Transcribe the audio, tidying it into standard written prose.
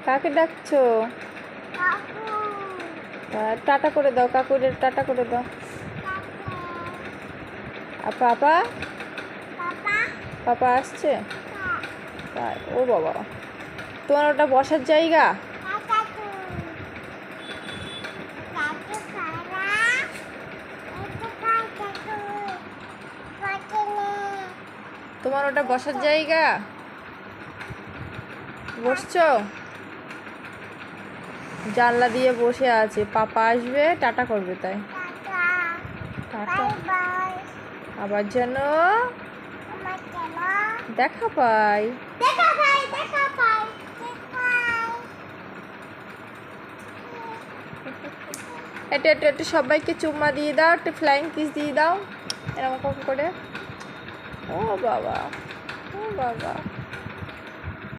কাকে ডাকছো? টাটা করে দাও, কাকুরের টাটা করে দাও। পাপা পাপা আসছে? ও বাবা, তোমার ওটা বসার জায়গা? তোমার ওটা বসার জায়গা? বসছো? জানলা দিয়ে বসে আছে, পাপা আসবে টাটা করবে তাই। টাটা। আবার যেন দেখা পাই। একটু একটু একটু সবাইকে চুম্মা দিয়ে দাও, একটু ফ্লাইং কিস দিয়ে দাও এরকম করে। ও বাবা, ও বাবা।